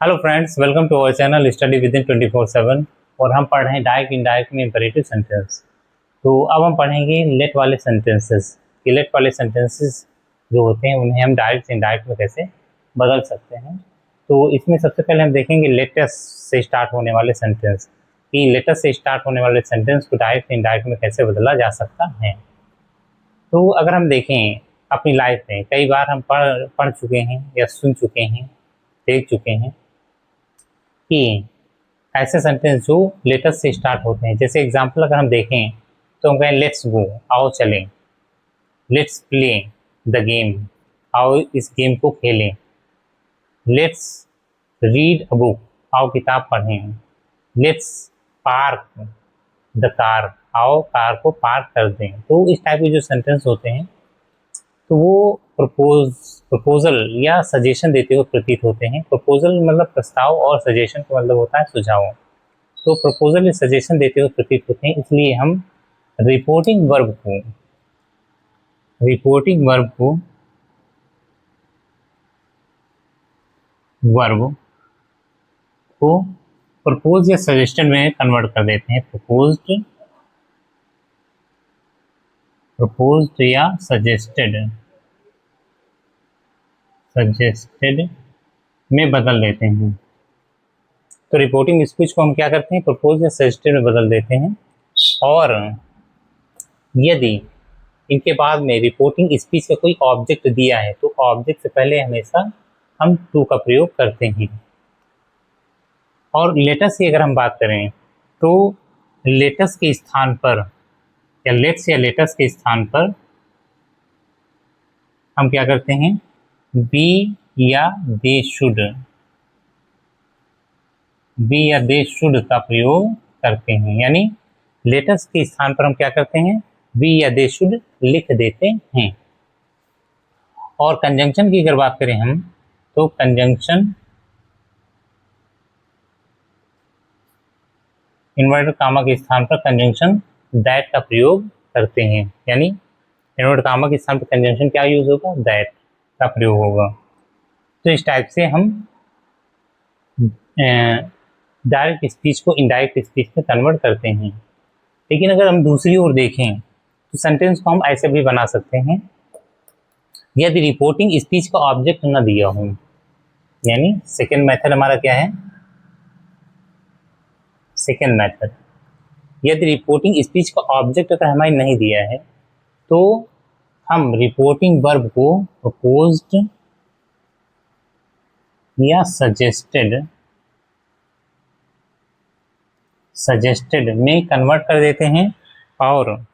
Hello friends, welcome to our channel study with in 24/7 और हम पढ़ रहे हैं डायरेक्ट इनडायरेक्ट में इंपेरेटिव सेंटेंस। तो अब हम पढ़ेंगे लेट वाले सेंटेंसेस कि लेट वाले सेंटेंसेस जो होते हैं उन्हें हम डायरेक्ट से इनडायरेक्ट में कैसे बदल सकते हैं। तो इसमें सबसे पहले हम देखेंगे लेटेस्ट से स्टार्ट होने वाले सेंटेंस कि लेटेस्ट से स्टार्ट होने वाले सेंटेंस को डायरेक्ट से इनडायरेक्ट में कैसे बदला जा सकता है। तो अगर हम देखें अपनी लाइफ में कई बार हम पढ़ चुके हैं या सुन चुके हैं, देख चुके हैं कि ऐसे सेंटेंस जो लेटेस्ट से स्टार्ट होते हैं। जैसे एग्जांपल अगर हम देखें तो हम कहें लेट्स गो, आओ चलें, लेट्स प्ले द गेम, आओ इस गेम को खेलें, लेट्स रीड अ बुक, आओ किताब पढ़ें, लेट्स पार्क द कार, आओ कार को पार्क कर दें। तो इस टाइप के जो सेंटेंस होते हैं तो वो प्रपोजल या सजेशन देते हुए प्रतीत होते हैं। प्रपोजल मतलब प्रस्ताव और सजेशन का मतलब होता है सुझाव। तो प्रपोजल या सजेशन देते हुए प्रतीत होते हैं, इसलिए हम रिपोर्टिंग वर्ब को प्रपोज या सजेशन में कन्वर्ट कर देते हैं। प्रपोज्ड या सजेस्टेड में बदल देते हैं। तो रिपोर्टिंग स्पीच को हम क्या करते हैं, प्रपोज या सजेस्टेड में बदल देते हैं। और यदि इनके बाद में रिपोर्टिंग स्पीच का कोई ऑब्जेक्ट दिया है तो ऑब्जेक्ट से पहले हमेशा हम टू का प्रयोग करते हैं। और लेटेस्ट की अगर हम बात करें तो लेटेस्ट के स्थान पर या लेट्स या लेटेस्ट के स्थान पर हम क्या करते हैं, बी या दे शुड का प्रयोग करते हैं। यानी लेटेस्ट के स्थान पर हम क्या करते हैं, बी या दे शुड लिख देते हैं। और कंजंक्शन की अगर बात करें हम तो कंजंक्शन इन्वर्टेड कामा के स्थान पर कंजंक्शन दैट का प्रयोग करते हैं। यानी इन्वर्टेड कामा के स्थान पर कंजंक्शन क्या यूज होगा, दैट का प्रयोग होगा। तो इस टाइप से हम डायरेक्ट स्पीच को इनडायरेक्ट स्पीच में कन्वर्ट करते हैं। लेकिन अगर हम दूसरी ओर देखें तो सेंटेंस को हम ऐसे भी बना सकते हैं, यदि रिपोर्टिंग स्पीच का ऑब्जेक्ट न दिया हो। यानी सेकेंड मेथड हमारा क्या है, सेकेंड मेथड, यदि रिपोर्टिंग स्पीच का ऑब्जेक्ट अगर हमें नहीं दिया है तो हम रिपोर्टिंग वर्ब को प्रपोज्ड या सजेस्टेड में कन्वर्ट कर देते हैं। और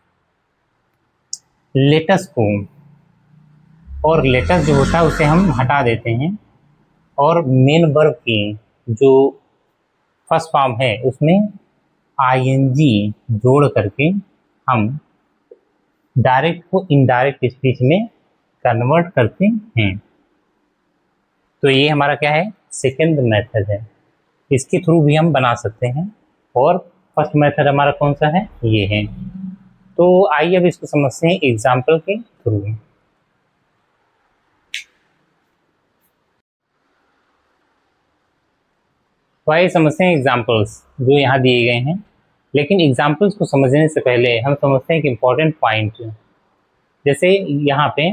लेटेस्ट जो होता है उसे हम हटा देते हैं और मेन वर्ब की जो फर्स्ट फॉर्म है उसमें आईएनजी जोड़ करके हम डायरेक्ट को इनडायरेक्ट स्पीच में कन्वर्ट करते हैं। तो ये हमारा क्या है, सेकंड मेथड है। इसके थ्रू भी हम बना सकते हैं। और फर्स्ट मेथड हमारा कौन सा है, ये है। तो आइए अब इसको समझते हैं एग्जाम्पल के थ्रू। तो आइए समझते हैं एग्जाम्पल्स जो यहाँ दिए गए हैं। लेकिन एग्जाम्पल्स को समझने से पहले हम समझते हैं कि इम्पोर्टेंट पॉइंट। जैसे यहाँ पे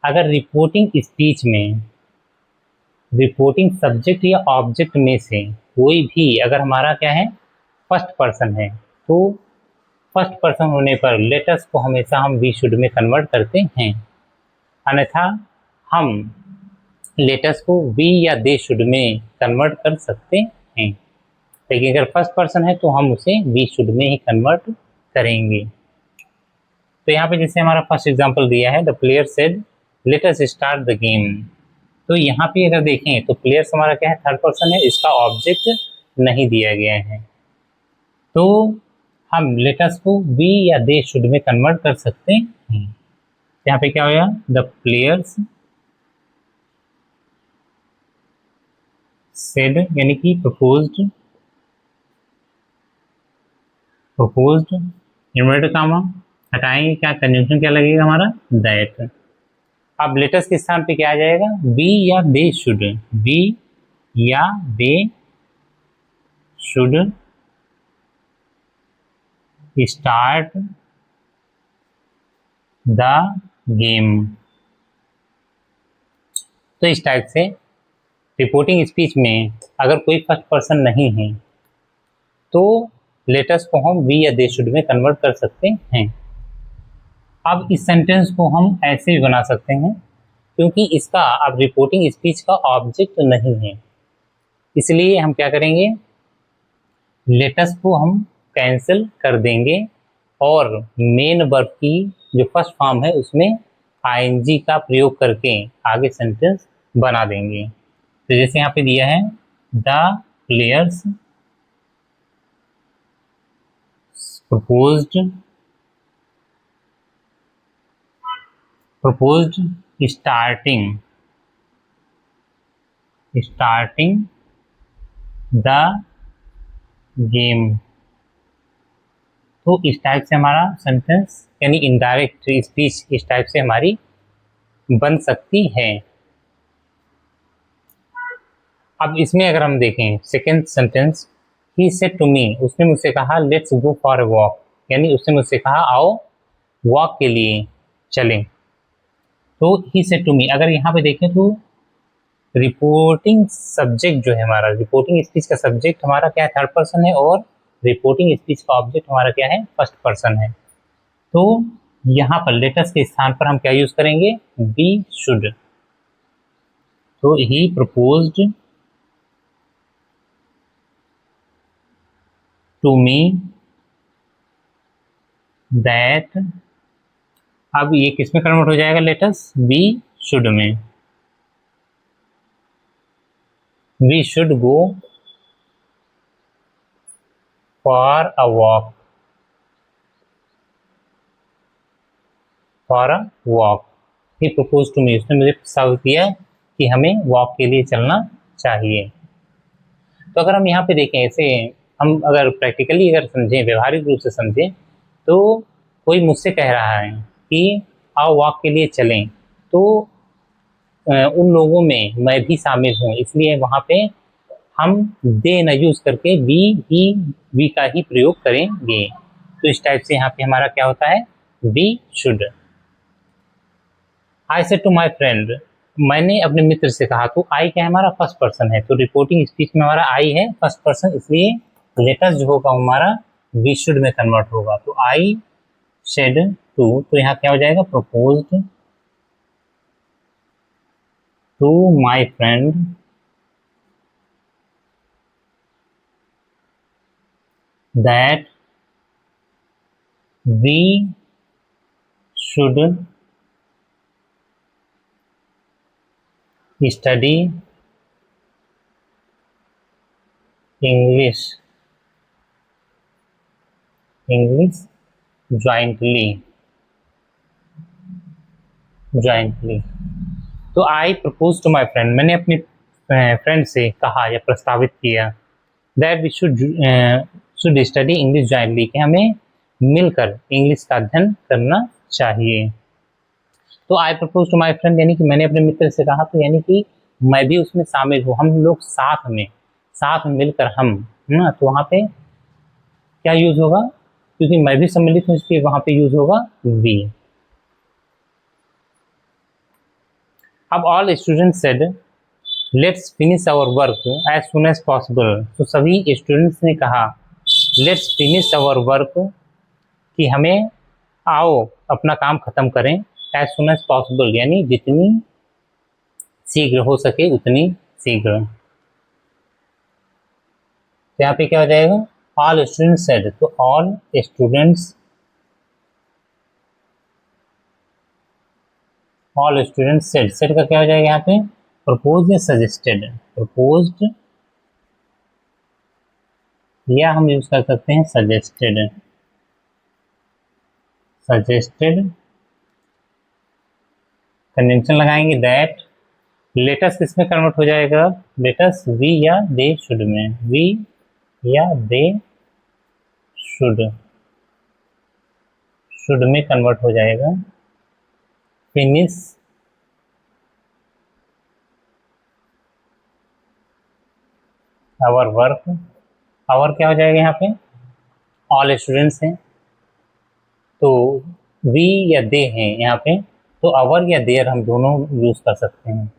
अगर रिपोर्टिंग स्पीच में रिपोर्टिंग सब्जेक्ट या ऑब्जेक्ट में से कोई भी अगर हमारा क्या है, फर्स्ट पर्सन है, तो फर्स्ट पर्सन होने पर लेटेस्ट को हमेशा हम वी शुड में कन्वर्ट करते हैं। अन्यथा हम लेटेस्ट को वी या दे शुड में कन्वर्ट कर सकते हैं। लेकिन अगर फर्स्ट पर्सन है तो हम उसे वी शुड में ही कन्वर्ट करेंगे। तो यहाँ पे जैसे हमारा फर्स्ट एग्जांपल दिया है, the player said let us start the game. तो यहाँ पे अगर देखें तो प्लेयर्स हमारा क्या है, थर्ड पर्सन है, इसका ऑब्जेक्ट नहीं दिया गया है। तो हम लेट अस को वी या दे शुड में कन्वर्ट कर सकते हैं। यहाँ पे क्या होगा, द प्लेयर्स सेड यानी कि प्रपोज्ड इन्वर्टेड कामा हटाएंगे, क्या कंजंक्शन क्या लगेगा हमारा, दैट। अब लेटेस्ट के स्थान पे क्या आ जाएगा, बी या दे शुड, बी या they should start the game. तो इस टाइप से रिपोर्टिंग स्पीच में अगर कोई फर्स्ट पर्सन नहीं है तो लेटर्स को हम वी या दे शुड में कन्वर्ट कर सकते हैं। अब इस सेंटेंस को हम ऐसे भी बना सकते हैं, क्योंकि इसका अब रिपोर्टिंग स्पीच का ऑब्जेक्ट नहीं है, इसलिए हम क्या करेंगे, लेटर्स को हम कैंसिल कर देंगे और मेन वर्ब की जो फर्स्ट फॉर्म है उसमें आईएनजी का प्रयोग करके आगे सेंटेंस बना देंगे। तो जैसे यहाँ पे दिया है the players proposed starting the game। तो इस टाइप से हमारा सेंटेंस यानी इनडायरेक्ट स्पीच इस टाइप से हमारी बन सकती है। अब इसमें अगर हम देखें second sentence, he said to me, उसने मुझसे कहा let's go for a walk, यानी उसने मुझसे कहा आओ वॉक के लिए चलें। तो ही सेड टू मी, अगर यहाँ पे देखें तो रिपोर्टिंग सब्जेक्ट जो है हमारा, रिपोर्टिंग स्पीच का सब्जेक्ट हमारा क्या है, थर्ड पर्सन है, और रिपोर्टिंग स्पीच का ऑब्जेक्ट हमारा क्या है, फर्स्ट पर्सन है। तो यहाँ पर लेटर्स के स्थान पर हम क्या यूज करेंगे, बी शुड। तो he proposed to me that, अब ये किस में कन्वर्ट हो जाएगा लेटर्स, बी शुड में। We should go for a walk, for a walk. He propose to me, उसने मुझे प्रस्ताव किया कि हमें वॉक के लिए चलना चाहिए। तो अगर हम यहाँ पे देखें, ऐसे हम अगर प्रैक्टिकली अगर समझें, व्यवहारिक रूप से समझें, तो कोई मुझसे कह रहा है कि आओ वॉक के लिए चलें, तो उन लोगों में मैं भी शामिल हूँ, इसलिए वहाँ पे हम दे न यूज करके बी ही वी का ही प्रयोग करेंगे। तो इस टाइप से यहाँ पे हमारा क्या होता है, we should. I said to my friend, मैंने अपने मित्र से कहा, तो आई क्या है, हमारा फर्स्ट पर्सन है, तो रिपोर्टिंग स्पीच में हमारा आई है फर्स्ट पर्सन, इसलिए लेटर्स जो होगा हमारा वी शुड में कन्वर्ट होगा। तो आई सेड टू, तो यहाँ क्या हो जाएगा, proposed to my friend that we should study English jointly. तो I propose to my friend, मैंने अपनी फ्रेंड से कहा या प्रस्तावित किया, that we should study English jointly, कि हमें मिलकर इंग्लिश का अध्ययन करना चाहिए। तो I propose to my friend यानी कि मैंने अपने मित्र से कहा, तो यानी कि मैं भी उसमें शामिल हूँ, हम लोग साथ में मिलकर हम, है ना, तो वहाँ पे क्या यूज होगा, क्योंकि मैं भी सम्मिलित हूँ इसलिए वहाँ पे यूज होगा वी। अब all students said let's finish our work as soon as possible, तो सभी स्टूडेंट्स ने कहा लेट्स फिनिश आवर वर्क, कि हमें आओ अपना काम खत्म करें, एज सुन एज पॉसिबल यानी जितनी शीघ्र हो सके उतनी शीघ्र। तो यहाँ पे क्या हो जाएगा, ऑल स्टूडेंट्स सेड, तो ऑल स्टूडेंट्स सेड का क्या हो जाएगा यहाँ पे, प्रपोज या सजेस्टेड, प्रपोज्ड, या हम यूज कर सकते हैं सजेस्टेड। कंजंक्शन लगाएंगे दैट, लेटर्स किस में कन्वर्ट हो जाएगा, लेटर्स वी या दे शुड में, वी या दे शुड में कन्वर्ट हो जाएगा। फिनिश आवर वर्क, आवर क्या हो जाएगा यहाँ पे, ऑल स्टूडेंट्स हैं, तो वी या दे हैं यहाँ पे, तो आवर या देयर हम दोनों यूज कर सकते हैं।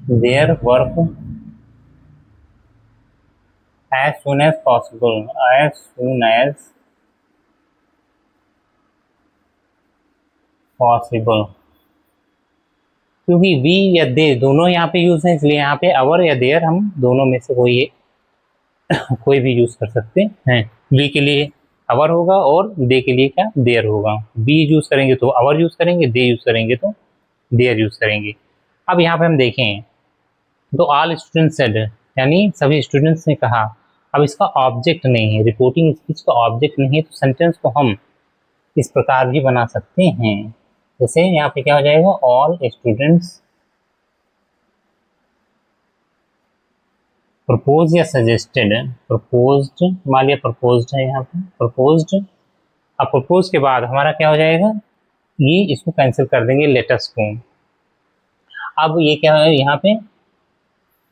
Their work as soon as possible, as soon as possible, क्योंकि वी या दे दोनों यहाँ पे यूज है, इसलिए यहाँ पे अवर या देयर हम दोनों में से कोई भी यूज कर सकते हैं। वी के लिए अवर होगा और दे के लिए क्या, देयर होगा। वी यूज करेंगे तो अवर यूज करेंगे, दे यूज करेंगे तो देयर यूज करेंगे। अब यहाँ पे हम देखें तो ऑल स्टूडेंट्स सेड, यानी सभी स्टूडेंट्स ने कहा। अब इसका ऑब्जेक्ट नहीं है, रिपोर्टिंग स्पीच का ऑब्जेक्ट नहीं है, तो सेंटेंस को हम इस प्रकार भी बना सकते हैं। जैसे यहाँ पे क्या हो जाएगा, ऑल स्टूडेंट्स प्रपोज या सजेस्टेड, प्रपोज्ड, मान लिया प्रपोज्ड है यहाँ पे, प्रपोज्ड। अब प्रपोज के बाद हमारा क्या हो जाएगा, ये इसको कैंसिल कर देंगे लेटर्स को। अब ये क्या है यहाँ पे,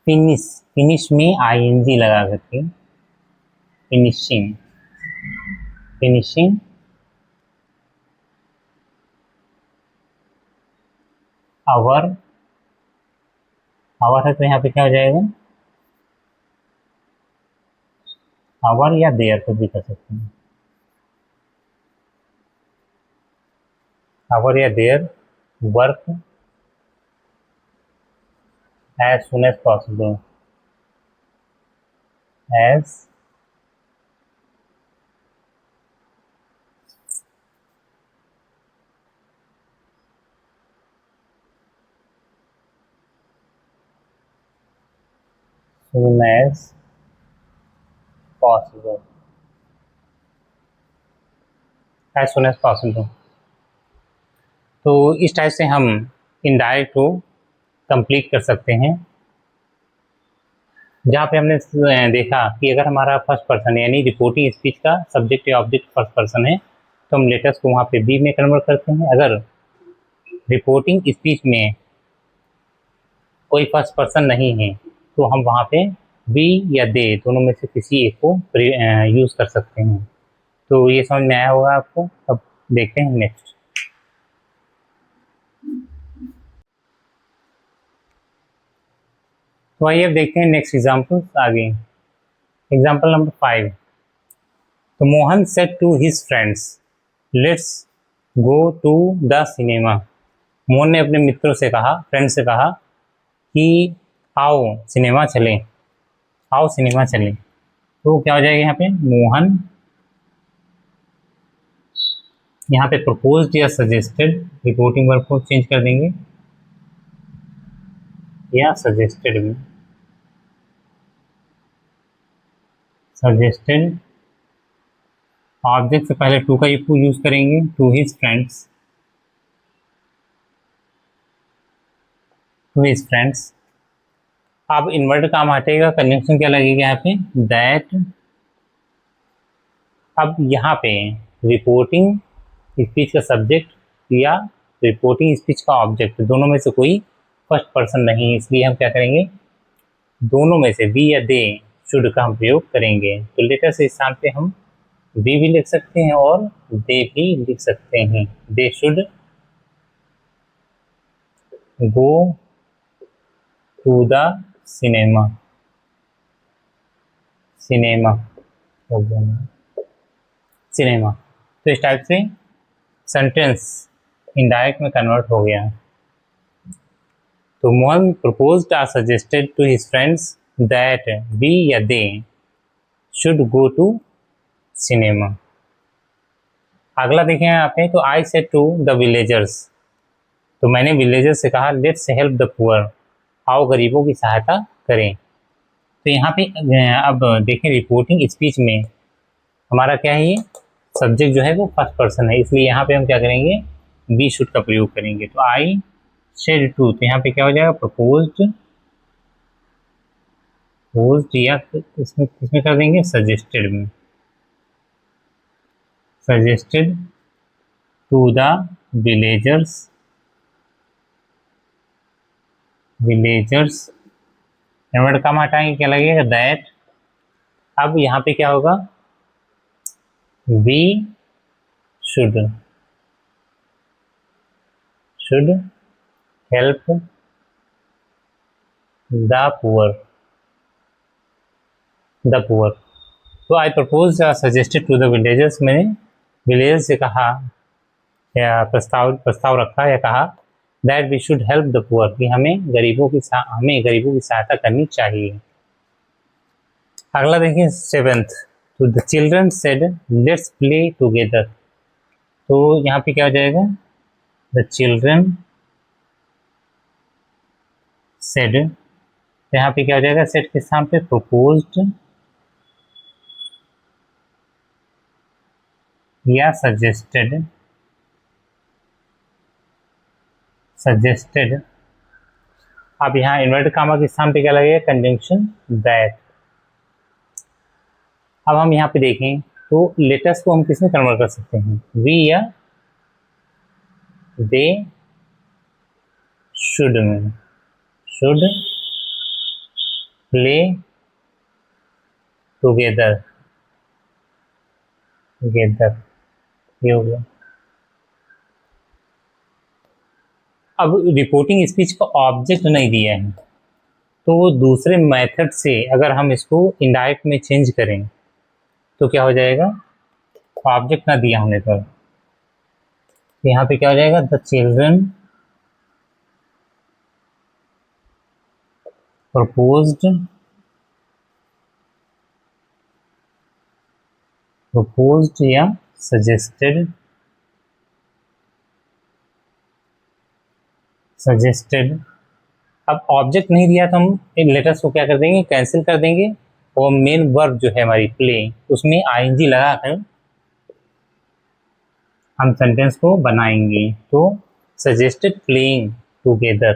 फिनिश, फिनिश में आईएनजी लगा करके, फिनिशिंग, फिनिशिंग आवर, आवर है तो यहाँ पे क्या हो जाएगा, आवर या देयर को भी कर सकते हैं, आवर या their work as soon as possible, as soon as possible, as soon as possible। तो इस टाइप से हम इनडायरेक्ट को कंप्लीट कर सकते हैं, जहाँ पे हमने देखा कि अगर हमारा फर्स्ट पर्सन यानी रिपोर्टिंग स्पीच का सब्जेक्ट या ऑब्जेक्ट फर्स्ट पर्सन है तो हम लेटर्स को वहाँ पे बी में कन्वर्ट करते हैं। अगर रिपोर्टिंग स्पीच में कोई फर्स्ट पर्सन नहीं है तो हम वहाँ पे बी या दे दोनों में से किसी एक को यूज़ कर सकते हैं। तो ये समझ में आया होगा आपको। अब देखते हैं नेक्स्ट। तो आइए अब देखते हैं नेक्स्ट एग्जाम्पल आगे। Example number 5। तो Mohan said to his friends let's go to the cinema. Mohan ने अपने मित्रों से कहा, फ्रेंड से कहा कि आओ सिनेमा चलें, आओ सिनेमा चलें। तो क्या हो जाएगा यहाँ पे, मोहन, यहाँ पे प्रपोज्ड या सजेस्टेड, रिपोर्टिंग वर्ब को चेंज कर देंगे, या सजेस्टेड में, सजेस्टेड। ऑब्जेक्ट से पहले टू का यूज करेंगे, to his friends, to his friends. अब इनवर्ट काम हटेगा, कंजंक्शन क्या लगेगा यहाँ पे, दैट। अब यहाँ पे रिपोर्टिंग स्पीच का सब्जेक्ट या रिपोर्टिंग स्पीच का ऑब्जेक्ट दोनों में से कोई फर्स्ट पर्सन नहीं है, इसलिए हम क्या करेंगे, दोनों में से वी या दे शुड का हम प्रयोग करेंगे। तो लेटर से स्थान पे हम वी भी लिख सकते हैं और दे भी लिख सकते हैं। They should go to the cinema, cinema हो गया, सिनेमा। तो इस टाइप से सेंटेंस इनडायरेक्ट में कन्वर्ट हो गया। तो मोहन प्रपोज्ड और suggested to his friends that we या they should go to cinema. अगला देखें यहाँ पे, तो I said to the villagers, तो मैंने विलेजर्स से कहा लेट्स हेल्प द पुअर, आओ गरीबों की सहायता करें। तो यहाँ पे अब देखें रिपोर्टिंग स्पीच में हमारा क्या है, ये सब्जेक्ट जो है वो फर्स्ट पर्सन है, इसलिए यहाँ पे हम क्या करेंगे, बी शुड का प्रयोग करेंगे। तो आई सेड टू, तो यहाँ पे क्या हो जाएगा, प्रपोज्ड, प्रपोज्ड या इसमें किसमें कर देंगे, सजेस्टेड में, suggested to the villagers villagers, invert comma हटाएंगे क्या लगेगा, दैट। अब यहाँ पे क्या होगा, we should help the poor. तो I propose suggested to the villagers, मैंने विलेजर्स से कहा या प्रस्ताव रखा या कहा that we should help the poor, कि हमें गरीबों की सहायता करनी चाहिए। अगला देखिए 7th, तो the children said let's play together. तो यहाँ पे क्या हो जाएगा, द चिल्ड्रन सेड, तो यहाँ पे क्या हो जाएगा, सेड के स्थान पे प्रपोज्ड या सजेस्टेड। अब यहाँ इन्वर्टेड कॉमा के स्थान पे क्या लगेगा, कंजंक्शन दैट। अब हम यहाँ पे देखें तो लेटर्स को हम किस में कन्वर्ट कर सकते हैं, वी या दे शुड में, शुड प्ले टुगेदर, ये हो गया। अब रिपोर्टिंग स्पीच का ऑब्जेक्ट नहीं दिया है, तो वो दूसरे मेथड से अगर हम इसको इनडायरेक्ट में चेंज करें तो क्या हो जाएगा, ऑब्जेक्ट ना दिया होने पर यहाँ पे क्या हो जाएगा, द चिल्ड्रन प्रपोज्ड या सजेस्टेड अब ऑब्जेक्ट नहीं दिया तो हम इन लेटर्स को क्या कर देंगे, कैंसिल कर देंगे, और मेन वर्ब जो है हमारी प्ले, उसमें आईएनजी लगाकर हम सेंटेंस को बनाएंगे। तो सजेस्टेड प्लेइंग टुगेदर,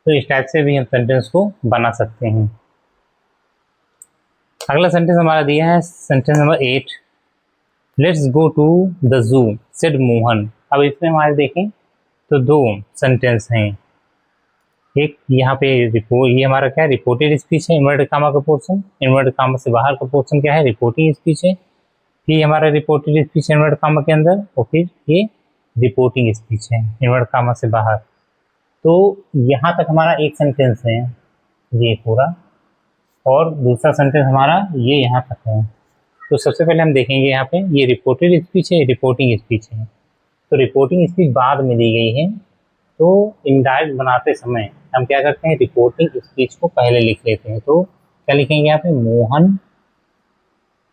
तो इस टाइप से भी हम सेंटेंस को बना सकते हैं। अगला सेंटेंस हमारा दिया है sentence number 8, let's go to the zoo said Mohan. अब इसमें हमारे देखें तो दो सेंटेंस हैं, एक यहाँ पे ये हमारा क्या है, रिपोर्टेड स्पीच है, इन्वर्टेड कॉमा का पोर्शन, इन्वर्टेड कॉमा से बाहर का पोर्शन क्या है, रिपोर्टिंग स्पीच है। फिर हमारा रिपोर्टेड स्पीच इन्वर्टेड कॉमा के अंदर, और फिर ये रिपोर्टिंग स्पीच है इन्वर्टेड कॉमा से बाहर। तो यहाँ तक हमारा एक सेंटेंस है ये पूरा, और दूसरा सेंटेंस हमारा ये यहाँ तक है। तो सबसे पहले हम देखेंगे यहाँ पे ये रिपोर्टेड स्पीच है, रिपोर्टिंग स्पीच है। तो रिपोर्टिंग स्पीच बाद में दी गई है, तो इनडायरेक्ट बनाते समय हम क्या करते हैं, रिपोर्टिंग स्पीच को पहले लिख लेते हैं। तो क्या लिखेंगे यहाँ पे, मोहन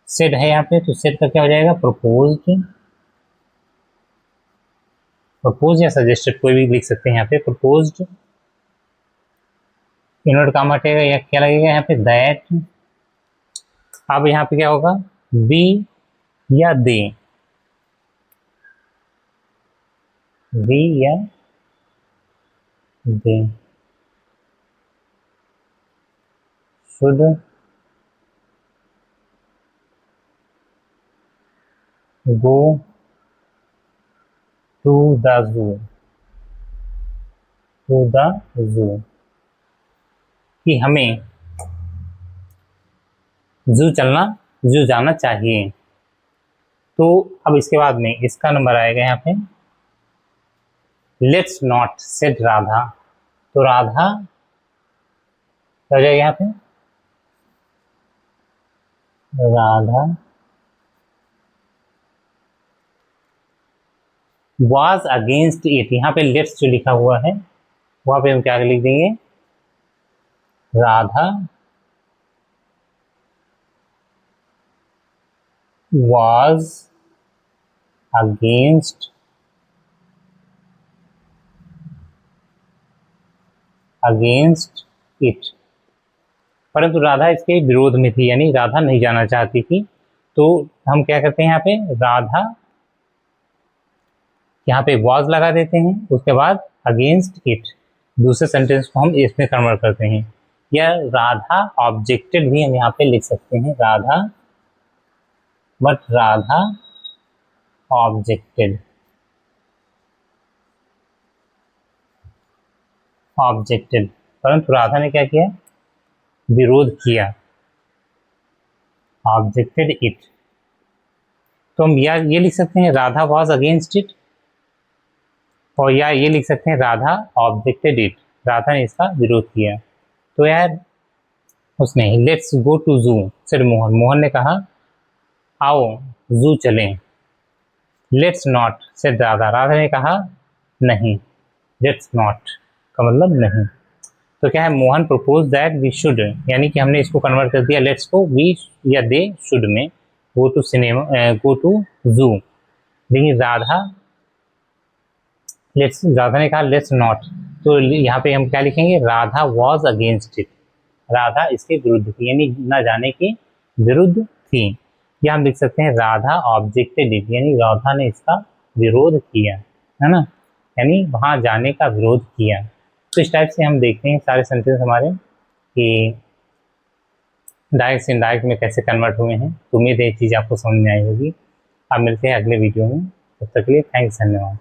सेड है यहाँ पे, तो सेड का क्या हो जाएगा, प्रपोज या सजेस्टेड, कोई भी लिख सकते हैं यहाँ पे, प्रपोज्ड, इन्वर्ट कॉमा हटेगा या क्या लगेगा यहाँ पे, दैट। अब यहाँ पे क्या होगा, वी या they, should go to the zoo, कि हमें जू जाना चाहिए। तो अब इसके बाद में इसका नंबर आएगा यहाँ पे, लेट्स नॉट सेड राधा। तो राधा क्या हो जाएगा यहाँ पे, राधा was अगेंस्ट इट। यहाँ पे लेट्स जो लिखा हुआ है वहाँ पे हम क्या लिख देंगे, राधा was अगेंस्ट इट, परंतु राधा इसके विरोध में थी, यानी राधा नहीं जाना चाहती थी। तो हम क्या करते हैं यहाँ पे, राधा यहाँ पे was लगा देते हैं, उसके बाद अगेंस्ट इट, दूसरे सेंटेंस को हम इसमें कन्वर्ट करते हैं। या राधा ऑब्जेक्टेड भी हम यहाँ पे लिख सकते हैं, राधा ऑब्जेक्टेड। ऑब्जेक्टेड, परंतु राधा ने क्या किया, विरोध किया, ऑब्जेक्टेड इट। तो हम या ये लिख सकते हैं राधा वॉज अगेंस्ट इट, और या ये लिख सकते हैं राधा ऑब्जेक्टेड इट, राधा ने इसका विरोध किया। तो यार उसने लेट्स गो टू जू सेड मोहन, मोहन ने कहा आओ जू चलें। Let's not said Radha, Radha ने कहा नहीं, लेट्स नॉट का मतलब नहीं। तो क्या है, Mohan propose that we should, यानी कि हमने इसको कन्वर्ट कर दिया लेट्स को वी या दे शुड में, go to cinema, go to zoo. लेकिन राधा ने कहा लेट्स नॉट, तो यहाँ पे हम क्या लिखेंगे, Radha was against it, Radha इसके विरुद्ध थी, यानी न जाने के विरुद्ध थी। या हम लिख सकते हैं राधा ऑब्जेक्टेड इट, यानी राधा ने इसका विरोध किया, है ना, यानी वहाँ जाने का विरोध किया। तो इस टाइप से हम देखते हैं सारे सेंटेंस हमारे कि डायरेक्ट से इनडायरेक्ट में कैसे कन्वर्ट हुए हैं। तो उम्मीद है ये चीज़ आपको समझ में आई होगी। अब मिलते हैं अगले वीडियो में, तब तक के लिए थैंक्स, धन्यवाद।